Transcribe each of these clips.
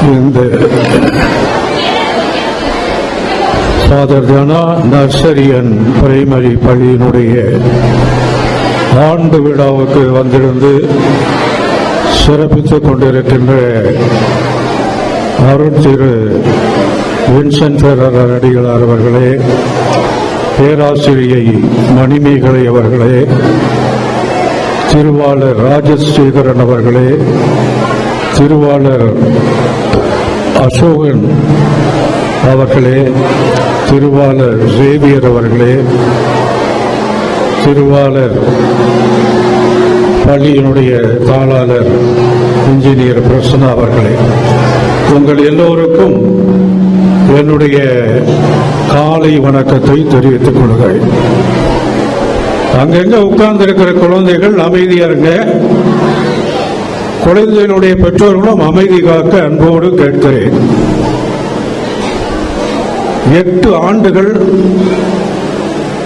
இந்த father Jana nursery and primary பள்ளியினுடைய ஆண்டு விழாவுக்கு வந்திருந்து சிறப்பித்துக் கொண்டிருக்கின்ற அருள் திரு வின்சென்ட் ஃபெரர் அடிகளார் அவர்களே, பேராசிரியை மணிமேகலை அவர்களே, திருவாளர் ராஜசேகரன் அவர்களே, திருவாளர் அசோகன் அவர்களே, திருவாளர் சேவியர் அவர்களே, திருவாளர் பள்ளியினுடைய தாளாளர் இன்ஜினியர் பிரசன்னா அவர்களே, உங்கள் எல்லோருக்கும் என்னுடைய காலை வணக்கத்தை தெரிவித்துக் கொள்கிறேன். அங்கங்க உட்கார்ந்து இருக்கிற குழந்தைகள் அமைதியா இருங்க. குழந்தைகளுடைய பெற்றோர்களும் அமைதி காக்க அன்போடு கேட்கிறேன். 8 ஆண்டுகள்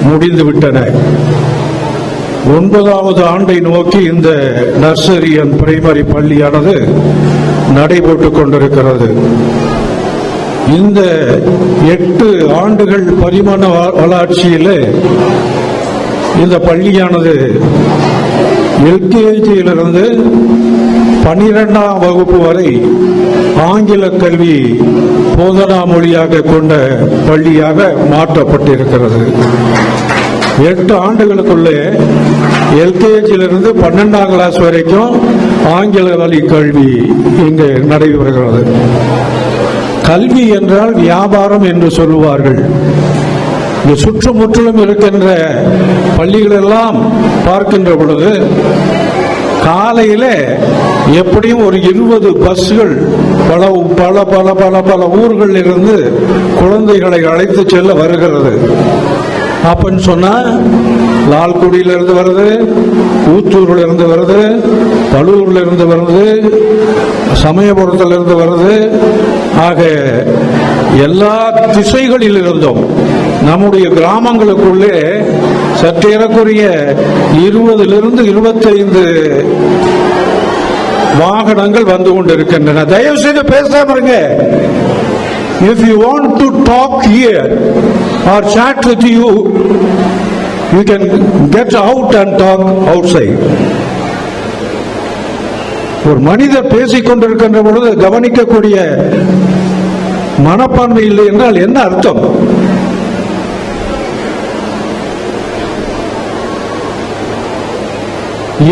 முடிந்துவிட்டன. 9வது ஆண்டை நோக்கி இந்த நர்சரி அண்ட் பிரைமரி பள்ளியானது நடைபெற்றுக் கொண்டிருக்கிறது. இந்த 8 ஆண்டுகள் பரிமாண வளர்ச்சியில் இந்த பள்ளியானது எல்கேஜியிலிருந்து 12ஆம் வகுப்பு வரை ஆங்கில கல்வி போதனா மொழியாக கொண்ட பள்ளியாக மாற்றப்பட்டிருக்கிறது. 8 ஆண்டுகளுக்குள்ளே எல்கேஜியிலிருந்து 12ஆம் கிளாஸ் வரைக்கும் ஆங்கில வழி கல்வி இங்கு நடைபெறுகிறது. கல்வி என்றால் வியாபாரம் என்று சொல்லுவார்கள். சுற்றுமுற்றிலும் இருக்கின்ற பள்ளிகள் எல்லாம் பார்க்கின்ற பொழுது காலையில எப்படியும் ஒரு 20 பஸ்கள் பல பல பல பல பல ஊர்களில் இருந்து குழந்தைகளை அழைத்து செல்ல வருகிறது. அப்படின்னு சொன்னா லால்குடியில இருந்து வருது, ஊத்தூர்ல இருந்து வருது, பலூர்ல இருந்து வருது, சமயபுரத்தில் இருந்து வருது. ஆக எல்லா திசைகளில் இருந்தும் நம்முடைய கிராமங்களுக்குள்ளே சற்றேறக்குரிய 20லிருந்து 25 வாகனங்கள் வந்து கொண்டிருக்கின்றன. தயவு செய்து பேசாம இருங்க. If you want to talk here or chat with you, you can get out and talk outside. ஒரு மனிதர் பேசிக் கொண்டிருக்கின்ற பொழுது கவனிக்கக்கூடிய மனப்பான்மை இல்லை என்றால் என்ன அர்த்தம்?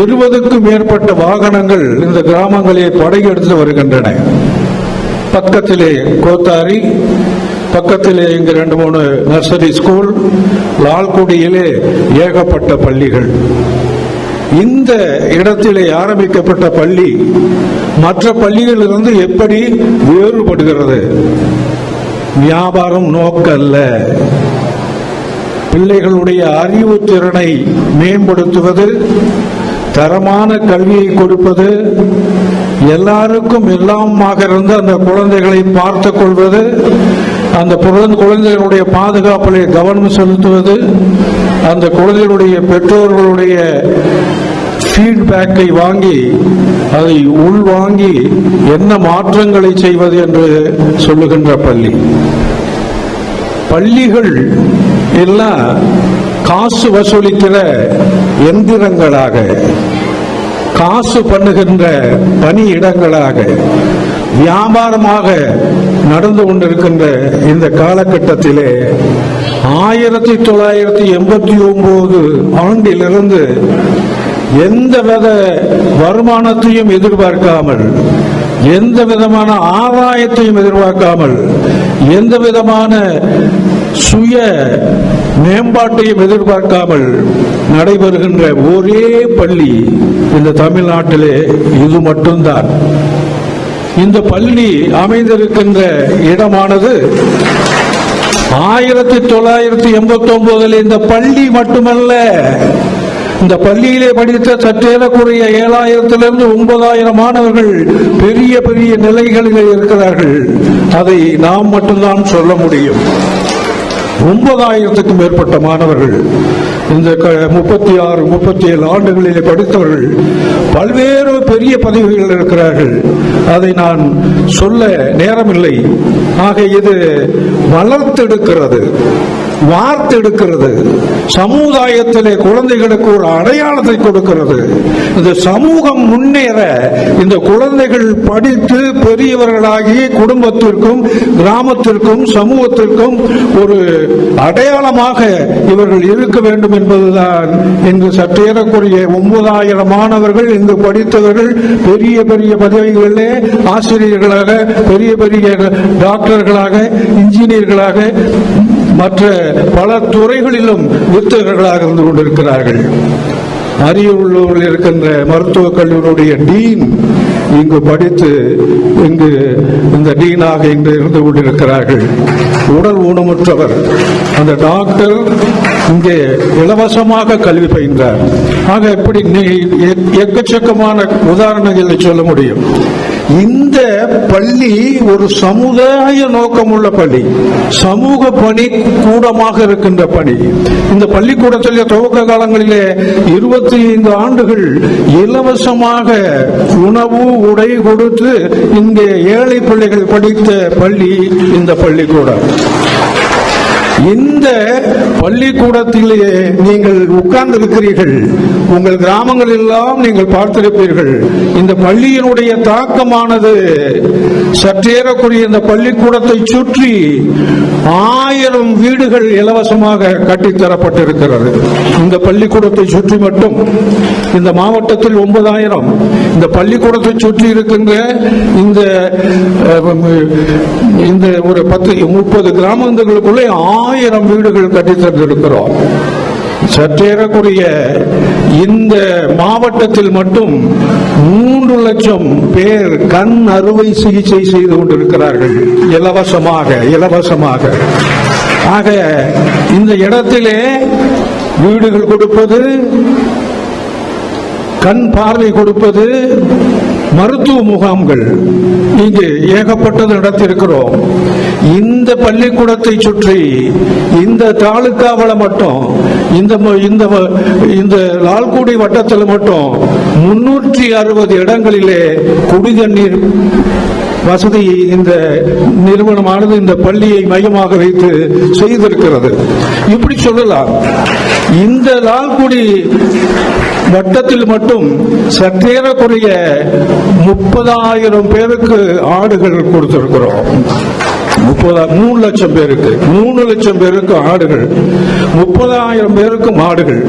இருபதுக்கும் மேற்பட்ட வாகனங்கள் இந்த கிராமங்களில் படையெடுத்து வருகின்றன. பக்கத்திலே கோத்தாரி, பக்கத்திலே இங்கு 2-3 நர்சரி ஸ்கூல், லால்குடியிலே ஏகப்பட்ட பள்ளிகள். இந்த இடத்திலே ஆரம்பிக்கப்பட்ட பள்ளி மற்ற பள்ளிகளிலிருந்து எப்படி வேறுபடுகிறது? வியாபாரம் நோக்கல்ல, பிள்ளைகளுடைய அறிவு திறனை மேம்படுத்துவது, தரமான கல்வியை கொடுப்பது, எல்லாருக்கும் எல்லாமாக இருந்து அந்த குழந்தைகளை பார்த்துக் கொள்வது, அந்த குழந்தைகளுடைய பாதுகாப்பிலே கவனம் செலுத்துவது, அந்த குழந்தைகளுடைய பெற்றோர்களுடைய ஃபீட்பேக்கை வாங்கி அதை உள்வாங்கி என்ன மாற்றங்களை செய்வது என்று சொல்லுகின்ற பள்ளி. பள்ளிகள் எல்லாம் காசு வசூலிக்கிற எந்திரங்களாக, காசு பண்ணுகின்ற பணியிடங்களாக, வியாபாரமாக நடந்து கொண்டிருக்கின்ற இந்த காலகட்டத்திலே 1989 ஆண்டிலிருந்து எந்தவித வருமானத்தையும் எதிர்பார்க்காமல், எந்த விதமான ஆதாயத்தையும் எதிர்பார்க்காமல், எந்த விதமான சுய மேம்பாட்டையும் எதிர்பார்க்காமல் நடைபெறுகின்ற ஒரே பள்ளி இந்த தமிழ்நாட்டிலே இது மட்டும்தான். இந்த பள்ளி அமைந்திருக்கின்ற இடமானது 1989 இந்த பள்ளி மட்டுமல்ல, இந்த பள்ளியிலே படித்த சற்றேறக்குறைய 7000 9,000 மாணவர்கள் பெரிய பெரிய நிலைகளில் இருக்கிறார்கள். அதை நாம் மட்டும்தான் சொல்ல முடியும். 9,000க்கும் மேற்பட்ட மாணவர்கள் இந்த 36, 37 ஆண்டுகளிலே படித்தவர்கள் பல்வேறு பெரிய பதவிகள் இருக்கிறார்கள். அதை நான் சொல்ல நேரமில்லை. ஆக இது வளர்த்தெடுக்கிறது, வார்த்தெடுக்கிறது, சமுதாயத்திலே குழந்தைகளுக்கு ஒரு அடையாளத்தை கொடுக்கிறது. இந்த சமூகம் முன்னேற இந்த குழந்தைகள் படித்து பெரியவர்களாகி குடும்பத்திற்கும் கிராமத்திற்கும் சமூகத்திற்கும் ஒரு அடையாளமாக இவர்கள் இருக்க வேண்டும் என்பதுதான். இங்கு சற்றேறக்குரிய 9,000 மாணவர்கள் இங்கு படித்தவர்கள் பெரிய பெரிய பதவிகளிலே ஆசிரியர்களாக, பெரிய பெரிய டாக்டர்களாக, இன்ஜினியர்களாக, மற்ற பல துறைகளிலும் வித்தகர்களாக இருந்து கொண்டிருக்கிறார்கள். அரியலூரில் இருக்கின்ற மருத்துவக் கல்லூரியுடைய டீன் இங்கு படித்து இங்கு இந்த டீனாக இங்கு இருந்து கொண்டிருக்கிறார்கள். உடல் ஊனமுற்றவர் அந்த டாக்டர் இங்கே இலவசமாக கல்வி பயின்றார். ஆக இப்படி எக்கச்சக்கமான உதாரணங்களை சொல்ல முடியும். இந்த பள்ளி ஒரு சமுதாய நோக்கமுள்ள பள்ளி, சமூக பணி கூடமாக இருக்கின்ற பணி. இந்த பள்ளிக்கூடத்திலே துவக்க காலங்களிலே 25 ஆண்டுகள் இலவசமாக உணவு உடை கொடுத்து இங்கே ஏழை பிள்ளைகள் படித்த பள்ளி இந்த பள்ளிக்கூடம். இந்த பள்ளிக்கூடத்திலே நீங்கள் உட்கார்ந்து இருக்கிறீர்கள். உங்கள் கிராமங்கள் எல்லாம் நீங்கள் பார்த்திருப்பீர்கள். இந்த பள்ளியினுடைய தாக்கமானது சற்றேறக்குரிய இந்த பள்ளிக்கூடத்தை சுற்றி 1000 வீடுகள் இலவசமாக கட்டித்தரப்பட்டிருக்கிறது. இந்த பள்ளிக்கூடத்தை சுற்றி மட்டும் இந்த மாவட்டத்தில் 9,000, இந்த பள்ளிக்கூடத்தை சுற்றி இருக்கின்ற இந்த ஒரு 10-30 கிராமங்களுக்குள்ளே 1000 வீடுகள் கட்டி தந்திருக்கிறோம். சற்றேறக்குரிய இந்த மாவட்டத்தில் மட்டும் 3 லட்சம் பேர் கண் அறுவை சிகிச்சை செய்து கொண்டிருக்கிறார்கள் இலவசமாக. ஆக இந்த இடத்திலே வீடுகள் கொடுப்பது, கண் பார்வை கொடுப்பது, மருத்துவ முகாம்கள் இங்கு ஏகப்பட்டது நடத்திருக்கிறோம். இந்த பள்ளிக்கூடத்தை சுற்றி இந்த தாலுக்காவில் மட்டும் இந்த லால்குடி வட்டத்தில் மட்டும் 360 இடங்களிலே குடிதண்ணீர் வசதி இந்த நிறுவனமானது இந்த பள்ளியை மையமாக வைத்து செய்திருக்கிறது. இப்படி சொல்லலாம். இந்த லால்குடி வட்டத்தில் மட்டும் சற்றேறக்குரிய 30,000 பேருக்கு ஆடுகள் கொடுத்திருக்கிறோம். 3 லட்சம் பேருக்கு 3 லட்சம் பேருக்கு ஆடுகள், 30,000 பேருக்கும் ஆடுகள்.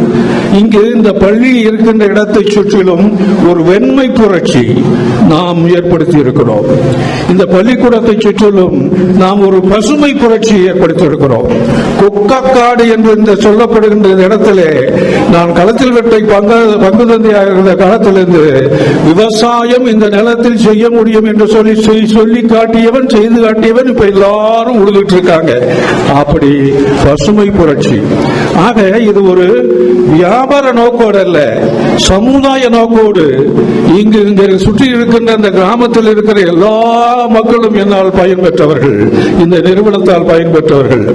இங்கு இந்த பள்ளி இருக்கின்ற இடத்தை சுற்றிலும் ஒரு வெண்மை புரட்சி நாம் ஏற்படுத்தி இருக்கிறோம். இந்த பள்ளிக்கூடத்தை சுற்றிலும் நாம் ஒரு பசுமை புரட்சி ஏற்படுத்தி இருக்கிறோம். கொக்கக்காடு என்று இந்த சொல்லப்படுகின்ற இடத்திலே நான் களத்தில் வெட்டை பங்கு தந்தையாக இருந்த காலத்திலிருந்து விவசாயம் இந்த நிலத்தில் செய்ய முடியும் என்று சொல்லி காட்டியவன், செய்து காட்டியவன் இப்ப எல்லாரும் உழுதுட்டு இருக்காங்க. அப்படி பசுமை புரட்சி. ஆக இது ஒரு வியாபார நோக்கோடு அல்ல, சமுதாய நோக்கோடு. இங்கு சுற்றி இருக்கின்ற அந்த கிராமத்தில் இருக்கிற எல்லா மக்களும் என்னால் பயன்பெற்றவர்கள், இந்த நிறுவனத்தால் பயன்பெற்றவர்கள்.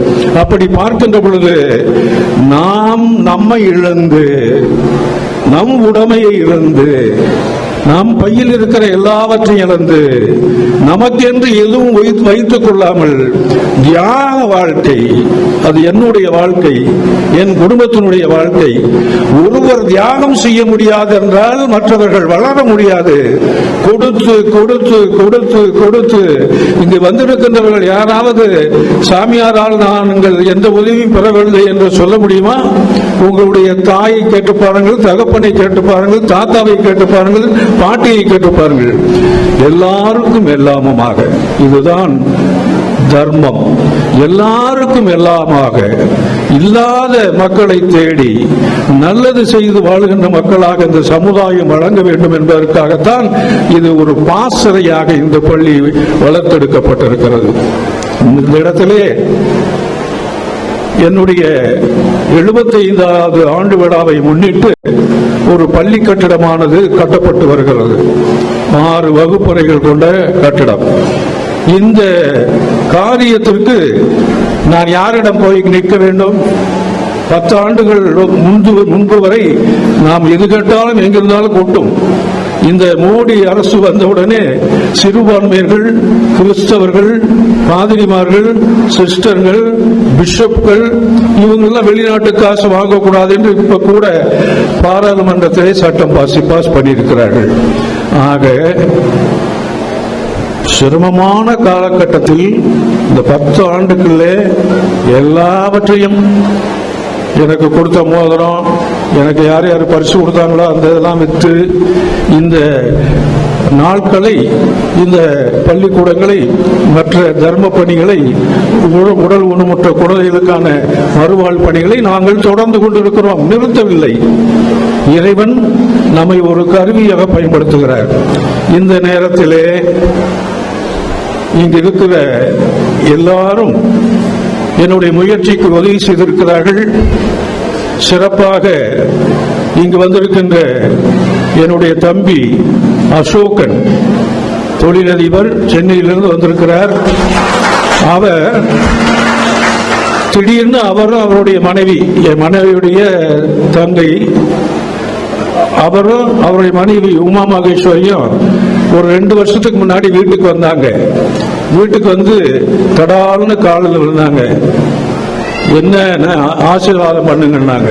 அப்படி பார்க்கின்ற பொழுது நாம் நம்மை இழந்து, நம் உடைமையை இழந்து, நாம் பையில் இருக்கிற எல்லாவற்றையும் இழந்து, நமக்கென்று எதுவும் வைத்துக் கொள்ளாமல் தியாக வாழ்க்கை, அது என்னுடைய வாழ்க்கை, என் குடும்பத்தினுடைய வாழ்க்கை. ஒருவர் தியாகம் செய்ய முடியாது என்றால் மற்றவர்கள் வளர முடியாது. கொடுத்து கொடுத்து கொடுத்து கொடுத்து இங்கு வந்திருக்கின்றவர்கள் யாராவது சாமியாரால் நாங்கள் எந்த உதவியும் பெறவில்லை என்று சொல்ல முடியுமா? உங்களுடைய தாயை கேட்டு பாருங்கள், தகப்பனை கேட்டு பாருங்கள், தாத்தாவை கேட்டு பாருங்கள், பாட்டியை கேட்டு பாருங்கள். எல்லாருக்கும் எல்லாமுமாக இதுதான் தர்மம். எல்லாருக்கும் எல்லாமாக இல்லாத மக்களை தேடி நல்லது செய்து வாழ்கின்ற மக்களாக இந்த சமுதாயம் வழங்க வேண்டும் என்பதற்காகத்தான் இது ஒரு பாசறையாக இந்த பள்ளி வளர்த்தெடுக்கப்பட்டிருக்கிறது. இந்த இடத்திலே என்னுடைய 75வது ஆண்டு விழாவை முன்னிட்டு ஒரு பள்ளி கட்டிடமானது கட்டப்பட்டு வருகிறது. 6 வகுப்பறைகள் கொண்ட கட்டிடம். இந்த காரியத்திற்கு நான் யாரிடம் போய் நிற்க வேண்டும்? 10 ஆண்டுகள் முன்பு வரை நாம் எது கேட்டாலும் எங்கிருந்தாலும் கொட்டும். இந்த மோடி அரசு வந்தவுடனே சிறுபான்மையர்கள், கிறிஸ்தவர்கள், பாதிரிமார்கள், சிஸ்டர்கள், பிஷப்கள் இவங்கெல்லாம் வெளிநாட்டு காசு வாங்கக்கூடாது என்று இப்ப கூட பாராளுமன்றத்திலே சட்டம் பாஸ் பண்ணியிருக்கிறார்கள். ஆக சிரமமான காலகட்டத்தில் இந்த 10 ஆண்டுக்குள்ளே எல்லாவற்றையும் எனக்கு கொடுத்த மோதிரம், எனக்கு யார் யார் பரிசு கொடுத்தாங்களோ அந்த இதெல்லாம் விற்று இந்த நாட்களை, இந்த பள்ளிக்கூடங்களை, மற்ற தர்ம பணிகளை, உடல் ஊனமுற்ற குழந்தைகளுக்கான மறுவாழ் பணிகளை நாங்கள் தொடர்ந்து கொண்டிருக்கிறோம், நிறுத்தவில்லை. இறைவன் நம்மை ஒரு கருவியாக பயன்படுத்துகிறார். இந்த நேரத்திலே இங்கு இருக்கிற எல்லாரும் என்னுடைய முயற்சிக்கு உதவி செய்திருக்கிறார்கள். சிறப்பாக இங்கு வந்திருக்கின்ற என்னுடைய தம்பி அசோகன், தொழிலதிபர், சென்னையிலிருந்து வந்திருக்கிறார். அவர் திடீர்னு அவரும் அவருடைய மனைவி, என் மனைவியுடைய தங்கை, அவரும் அவருடைய மனைவி உமா மகேஸ்வரியும் ஒரு 2 வருஷத்துக்கு முன்னாடி வீட்டுக்கு வந்தாங்க. வீட்டுக்கு வந்து தடால்னு காலில் விழுந்தாங்க. என்ன ஆசீர்வாதம் பண்ணுங்கன்னாங்க.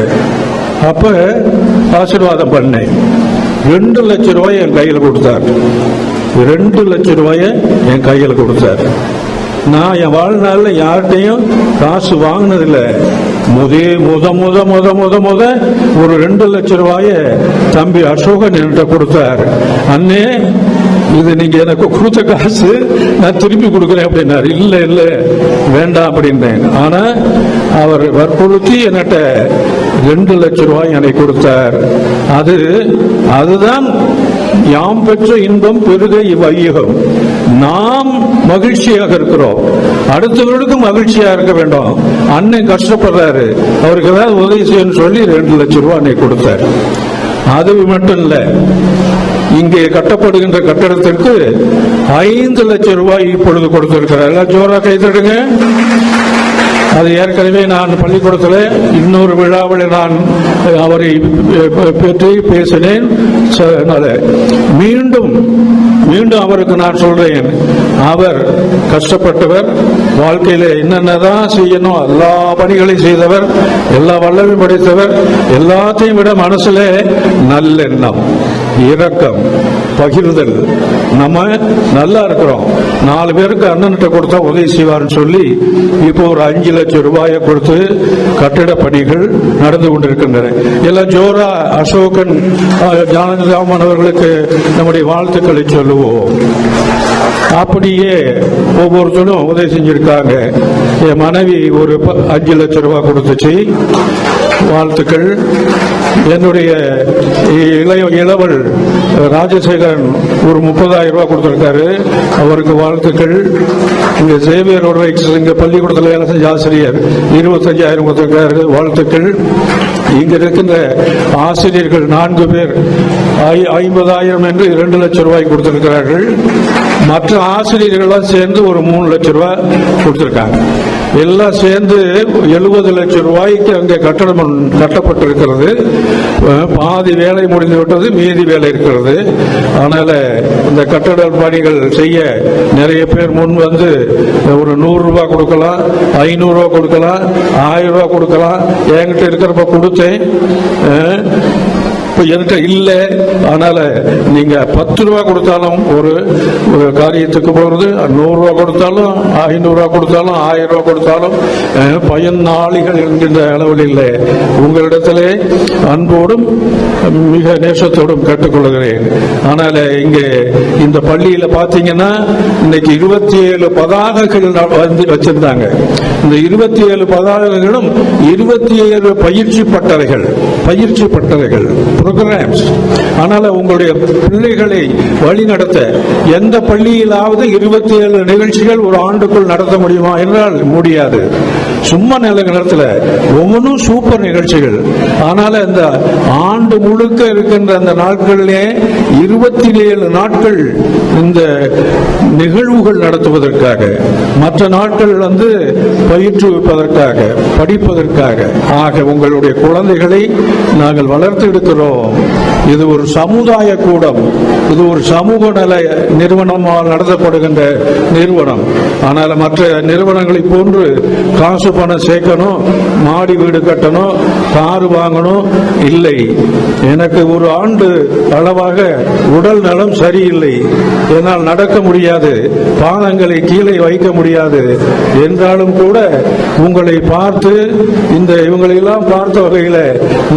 அப்ப ஆசீர்வாதம் பண்ணேன். 2 லட்சம் ரூபாய் என் கையில் கொடுத்தார். 2 லட்சம் ரூபாய என் கையில் கொடுத்தார். நான் என் வாழ்நாளில் யார்கிட்டையும் காசு வாங்கினதில்லை. முத ஒரு 2 லட்சம் ரூபாய தம்பி அசோகன் என்கிட்ட கொடுத்தார். அண்ணே, இது நீங்க எனக்கு கொடுத்த காசு, நான் திருப்பி கொடுக்கிறேன் அப்படின்னாரு. இல்ல வேண்டாம் அப்படின்னேன். ஆனா அவர் வற்புறுத்தி என்கிட்ட 2 லட்சம் ரூபாய் எனக்கு கொடுத்தார். அதுதான் யாம் பெற்ற இன்பம் பெருக இவ்வையகம். நாம் மகிழ்ச்சியாக இருக்கிறோம், அடுத்தவர்களுக்கும் மகிழ்ச்சியா இருக்க வேண்டும். அண்ணன் கஷ்டப்படுறாரு, அவருக்கு ஏதாவது உதவி செய்யணும்னு சொல்லி 2 லட்சம் ரூபாய் அன்னைக்கு கொடுத்தார். அது மட்டும் இல்ல, இங்கே கட்டப்படுகின்ற கட்டடத்திற்கு 5 லட்சம் ரூபாய் இப்பொழுது கொடுத்திருக்கிறார். ஜோரா கைதடுங்க. அது ஏற்கனவே நான் பள்ளிக்கூடத்தில் இன்னொரு விழாவில் நான் அவரை பற்றி பேசினேன். மீண்டும் அவருக்கு நான் சொல்றேன், அவர் கஷ்டப்பட்டவர், வாழ்க்கையில என்னென்னதான் செய்யணும் எல்லா பணிகளையும் செய்தவர், எல்லா வல்லமையும் படைத்தவர். எல்லாத்தையும் விட மனசுல நல்லெண்ணம், இரக்கம், பகிர்தல். நம்ம நல்லா இருக்கிறோம், 4 பேருக்கு அண்ணன்கிட்ட கொடுத்தா உதவி செய்வார்னு சொல்லி இப்போ ஒரு 5 லட்சம் ரூபாயை கொடுத்து கட்டிட பணிகள் நடந்து கொண்டிருக்கின்றன. எல்லாம் ஜோரா அசோகன் ஜானகிராமன் அவர்களுக்கு நம்முடைய வாழ்த்துக்களை சொல்லுவோம். அப்படியே ஒவ்வொருத்தரும் உதவி செஞ்சிருக்காங்க. என் மனைவி ஒரு 5 லட்சம் ரூபாய் கொடுத்துச்சு, வாழ்த்துக்கள். என்னுடைய இளவல் ராஜசேகரன் ஒரு 30,000 ரூபாய் கொடுத்திருக்காரு, அவருக்கு வாழ்த்துக்கள். இங்க சேவியர் இங்க பள்ளிக்கூடத்தில் வேலை செஞ்ச ஆசிரியர் 25,000 கொடுத்திருக்காரு, வாழ்த்துக்கள். இங்க இருக்கின்ற ஆசிரியர்கள் 4 பேர் 50,000 என்று 2 லட்சம் ரூபாய் கொடுத்திருக்கிறார்கள். மற்ற ஆசிரியர்கள் சேர்ந்து ஒரு 3 லட்சம் ரூபாய் கொடுத்திருக்காங்க. எல்லாம் சேர்ந்து 70 லட்சம் ரூபாய்க்கு அங்கே கட்டடம் கட்டப்பட்டிருக்கிறது. பாதி வேலை முடிந்து விட்டது, மீதி வேலை இருக்கிறது. அதனால இந்த கட்டட பணிகள் செய்ய நிறைய பேர் முன் வந்து ஒரு 100 ரூபாய் கொடுக்கலாம், 500 ரூபாய் கொடுக்கலாம், 1000 ரூபாய் கொடுக்கலாம். என்கிட்ட இருக்கிறப்ப கொடுத்தேன், என்கிட்ட இல்லை. அதனால நீங்க 10 ரூபாய் கொடுத்தாலும் ஒரு காரியத்துக்கு போறது, 100 ரூபாய் கொடுத்தாலும், 500 ரூபாய் கொடுத்தாலும், 1000 ரூபாய் கொடுத்தாலும் பயனாளிகள் என்கின்ற அளவில் இல்லை. உங்களிடத்திலே அன்போடும் மிக நேசத்தோடும் கேட்டுக்கொள்கிறேன். அதனால இங்கே இந்த பள்ளியில பாத்தீங்கன்னா இன்னைக்கு 27 பதாகைகள் வச்சிருந்தாங்க. இந்த 27 பதாகைகளும் 27 பயிற்சி பட்டறைகள் programs. ஆனால் உங்களுடைய பிள்ளைகளை வழிநடத்த எந்த பள்ளியிலாவது 27 நிகழ்ச்சிகள் ஒரு ஆண்டுக்குள் நடத்த முடியுமா என்றால் முடியாது. சும்மா நேரத்தில் ஒவ்வொன்றும் சூப்பர் நிகழ்ச்சிகள். ஆனால் இந்த ஆண்டு முழுக்க இருக்கின்ற அந்த நாட்களிலே 27 நாட்கள் இந்த நிகழ்வுகள் நடத்துவதற்காக, மற்ற நாட்கள் பயிற்றுவிப்பதற்காக, படிப்பதற்காக. ஆக உங்களுடைய குழந்தைகளை நாங்கள் வளர்த்தெடுக்கிறோம். இது ஒரு சமுதாய கூடம், இது ஒரு சமூக நல நிறுவனமால் நடத்தப்படுகின்ற நிறுவனம். ஆனால் மற்ற நிறுவனங்களை போன்று காசு பணம் சேர்க்கணும், மாடி வீடு கட்டணும், காரு வாங்கணும் இல்லை. எனக்கு ஒரு ஆண்டு அளவாக உடல் நலம் சரியில்லை, என்னால் நடக்க முடியாது, பாதங்களை கீழே வைக்க முடியாது என்றாலும் கூட உங்களை பார்த்து இவங்களெல்லாம் பார்த்த வகையில்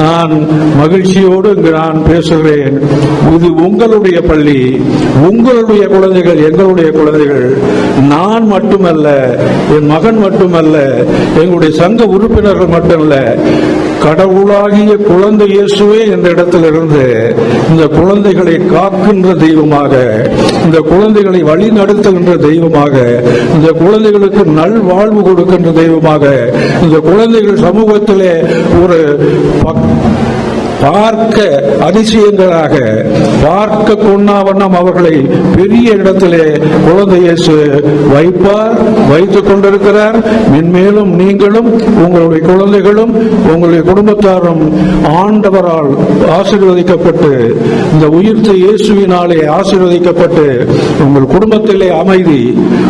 நான் மகிழ்ச்சியோடு இங்கு நான் பேசுகிறேன். இது உங்களுடைய பள்ளி, உங்களுடைய குழந்தைகள், எங்களுடைய குழந்தைகள். நான் மட்டுமல்ல, என் மகன் மட்டுமல்ல, எங்களுடைய சங்க உறுப்பினர்கள் மட்டுமல்ல, கடவுளாகிய குழந்தை இயேசுவே என்ற இடத்திலிருந்து இந்த குழந்தைகளை காக்கின்ற தெய்வமாக, இந்த குழந்தைகளை வழி நடத்துகின்ற தெய்வமாக, இந்த குழந்தைகளுக்கு நல்வாழ்வு கொடுக்கின்ற தெய்வமாக, இந்த குழந்தைகள் சமூகத்திலே ஒரு பார்க்க அதிசயங்களாக, பார்க்க கொண்டாவண்ணம் அவர்களை பெரிய இடத்திலே குழந்தை இயேசு வைப்பார், வைத்துக் கொண்டிருக்கிறார். மென்மேலும் நீங்களும் உங்களுடைய குழந்தைகளும் உங்களுடைய குடும்பத்தாரும் ஆண்டவரால் ஆசீர்வதிக்கப்பட்டு, இந்த உயிர்த்த இயேசுவினாலே ஆசீர்வதிக்கப்பட்டு, உங்கள் குடும்பத்திலே அமைதி,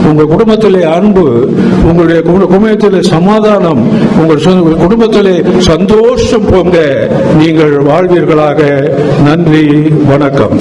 உங்கள் குடும்பத்திலே அன்பு, உங்களுடைய குடும்பத்திலே சமாதானம், உங்கள் குடும்பத்திலே சந்தோஷம் பொங்க நீங்கள் வாழ்வீர்களாக. நன்றி, வணக்கம்.